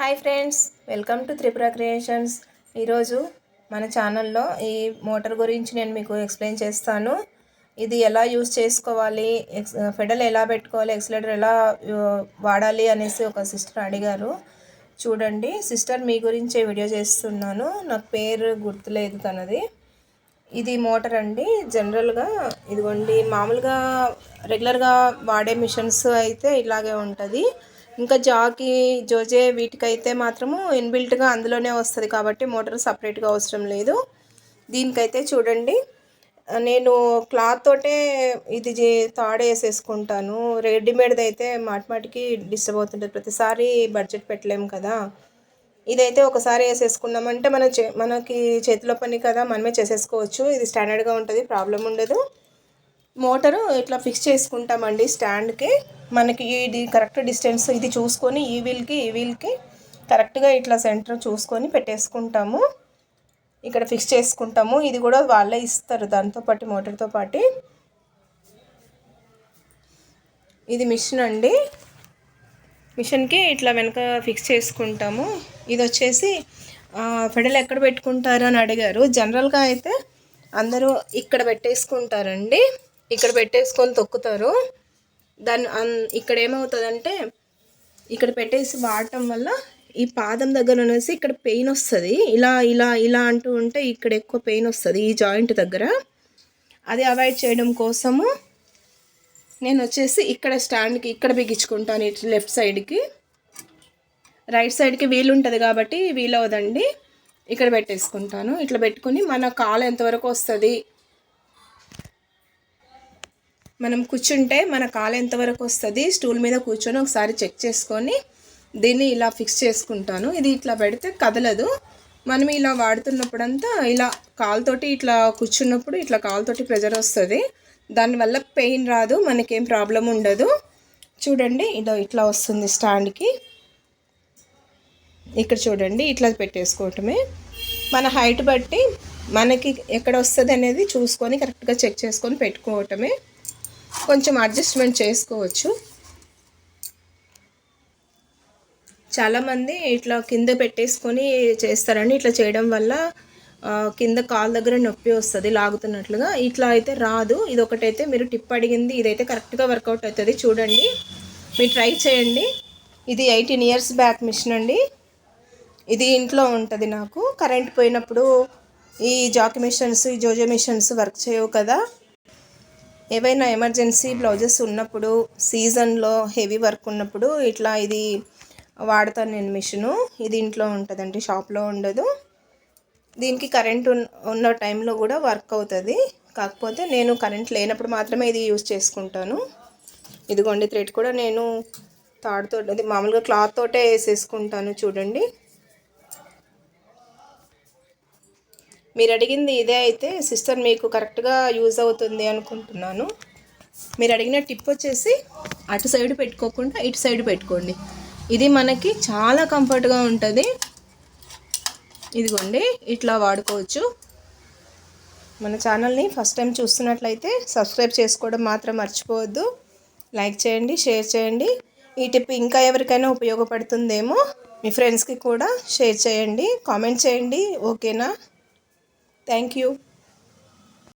Hi friends, welcome to Tripura creations. ఈరోజు మన ఛానల్లో ఈ మోటార్ గురించి నేను మీకు ఎక్స్ప్లెయిన్ చేస్తాను. ఇది ఎలా యూజ్ చేసుకోవాలి, ఫెడల్ ఎలా పెట్టుకోవాలి, ఎక్సిలేటర్ ఎలా వాడాలి అనేసి ఒక సిస్టర్ అడిగారు. చూడండి సిస్టర్, మీ గురించే వీడియో చేస్తున్నాను. నాకు పేరు గుర్తులేదు తనది. ఇది మోటార్ అండి. జనరల్గా ఇదిగోండి, మామూలుగా రెగ్యులర్గా వాడే మిషన్స్ అయితే ఇలాగే ఉంటుంది. ఇంకా జాకీ, జోజే వీటికైతే మాత్రము ఇన్బిల్ట్గా అందులోనే వస్తుంది కాబట్టి మోటార్ సపరేట్గా అవసరం లేదు. దీనికైతే చూడండి, నేను క్లాత్ తోటే ఇది తాడేసేసుకుంటాను. రెడీమేడ్ది అయితే మాటిమాటికి డిస్టర్బ్ అవుతుంటుంది, ప్రతిసారి బడ్జెట్ పెట్టలేము కదా. ఇదైతే ఒకసారి వేసేసుకున్నామంటే మనకి చేతిలో పని కదా, మనమే చేసేసుకోవచ్చు. ఇది స్టాండర్డ్గా ఉంటుంది, ప్రాబ్లం ఉండదు. మోటారు ఇట్లా ఫిక్స్ చేసుకుంటామండి స్టాండ్కి. మనకి ఇది కరెక్ట్ డిస్టెన్స్ ఇది చూసుకొని ఈ వీల్కి కరెక్ట్గా ఇట్లా సెంటర్ చూసుకొని పెట్టేసుకుంటాము. ఇక్కడ ఫిక్స్ చేసుకుంటాము. ఇది కూడా వాళ్ళే ఇస్తారు దాంతోపాటు, మోటార్తో పాటు. ఇది మిషన్ అండి. మిషన్కి ఇట్లా వెనక ఫిక్స్ చేసుకుంటాము. ఇది వచ్చేసి ఫెడల్ ఎక్కడ పెట్టుకుంటారు అని అడిగారు. జనరల్గా అయితే అందరూ ఇక్కడ పెట్టేసుకుంటారండి. ఇక్కడ పెట్టేసుకొని తొక్కుతారు. ఇక్కడ ఏమవుతుందంటే, ఇక్కడ పెట్టేసి వాడటం వల్ల ఈ పాదం దగ్గర అనేసి ఇక్కడ పెయిన్ వస్తుంది. ఇలా ఇలా ఇలా అంటూ ఉంటే ఇక్కడ ఎక్కువ పెయిన్ వస్తుంది ఈ జాయింట్ దగ్గర. అది అవాయిడ్ చేయడం కోసము నేను వచ్చేసి ఇక్కడ స్టాండ్కి ఇక్కడ బిగించుకుంటాను. ఇటు లెఫ్ట్ సైడ్కి, రైట్ సైడ్కి వీలు ఉంటుంది కాబట్టి వీలు అవదండి. ఇక్కడ పెట్టేసుకుంటాను. ఇట్లా పెట్టుకుని మన కాలు ఎంతవరకు వస్తుంది, మనం కూర్చుంటే మన కాలు ఎంతవరకు వస్తుంది, స్టూల్ మీద కూర్చొని ఒకసారి చెక్ చేసుకొని దీన్ని ఇలా ఫిక్స్ చేసుకుంటాను. ఇది ఇట్లా పెడితే కదలదు. మనం ఇలా వాడుతున్నప్పుడంతా ఇలా కాలుతోటి ఇట్లా కూర్చున్నప్పుడు ఇట్లా కాలుతోటి ప్రెజర్ వస్తుంది. దానివల్ల పెయిన్ రాదు, మనకేం ప్రాబ్లం ఉండదు. చూడండి, ఇట్లా వస్తుంది స్టాండ్కి. ఇక్కడ చూడండి, ఇట్లా పెట్టేసుకోవటమే. మన హైట్ బట్టి మనకి ఎక్కడ వస్తుంది అనేది చూసుకొని కరెక్ట్గా చెక్ చేసుకొని పెట్టుకోవటమే. కొంచెం అడ్జస్ట్మెంట్ చేసుకోవచ్చు. చాలామంది ఇట్లా కింద పెట్టేసుకొని చేస్తారండి. ఇట్లా చేయడం వల్ల కింద కాలు దగ్గర నొప్పి వస్తుంది లాగుతున్నట్లుగా. ఇట్లా అయితే రాదు. ఇది ఒకటైతే మీరు టిప్ అడిగింది, ఇదైతే కరెక్ట్గా వర్కౌట్ అవుతుంది. చూడండి, మీరు ట్రై చేయండి. ఇది 18 years బ్యాక్ మిషన్ అండి. ఇది ఇంట్లో ఉంటుంది. నాకు కరెంట్ పోయినప్పుడు ఈ జాకీ మిషన్స్, ఈ జోజో మిషన్స్ వర్క్ చేయవు కదా. ఏవైనా ఎమర్జెన్సీ బ్లౌజెస్ ఉన్నప్పుడు, సీజన్లో హెవీ వర్క్ ఉన్నప్పుడు ఇట్లా ఇది వాడతాను నేను మిషను. ఇది ఇంట్లో ఉంటుందండి, షాప్లో ఉండదు. దీనికి కరెంట్ ఉన్న టైంలో కూడా వర్క్ అవుతుంది. కాకపోతే నేను కరెంట్ లేనప్పుడు మాత్రమే ఇది యూజ్ చేసుకుంటాను. ఇదిగోండి, థ్రెడ్ కూడా నేను తాడుతో, అది మామూలుగా క్లాత్ తోటే వేసేసుకుంటాను. చూడండి, మీరు అడిగింది ఇదే అయితే సిస్టర్ మీకు కరెక్ట్గా యూజ్ అవుతుంది అనుకుంటున్నాను. మీరు అడిగిన టిప్ వచ్చేసి అటు సైడ్ పెట్టుకోకుండా ఇటు సైడ్ పెట్టుకోండి. ఇది మనకి చాలా కంఫర్ట్గా ఉంటుంది. ఇదిగోండి, ఇట్లా వాడుకోవచ్చు. మన ఛానల్ని ఫస్ట్ టైం చూస్తున్నట్లయితే సబ్స్క్రైబ్ చేసుకోవడం మాత్రం మర్చిపోవద్దు. లైక్ చేయండి, షేర్ చేయండి. ఈ టిప్ ఇంకా ఎవరికైనా ఉపయోగపడుతుందేమో మీ ఫ్రెండ్స్కి కూడా షేర్ చేయండి, కామెంట్ చేయండి. ఓకేనా? Thank you.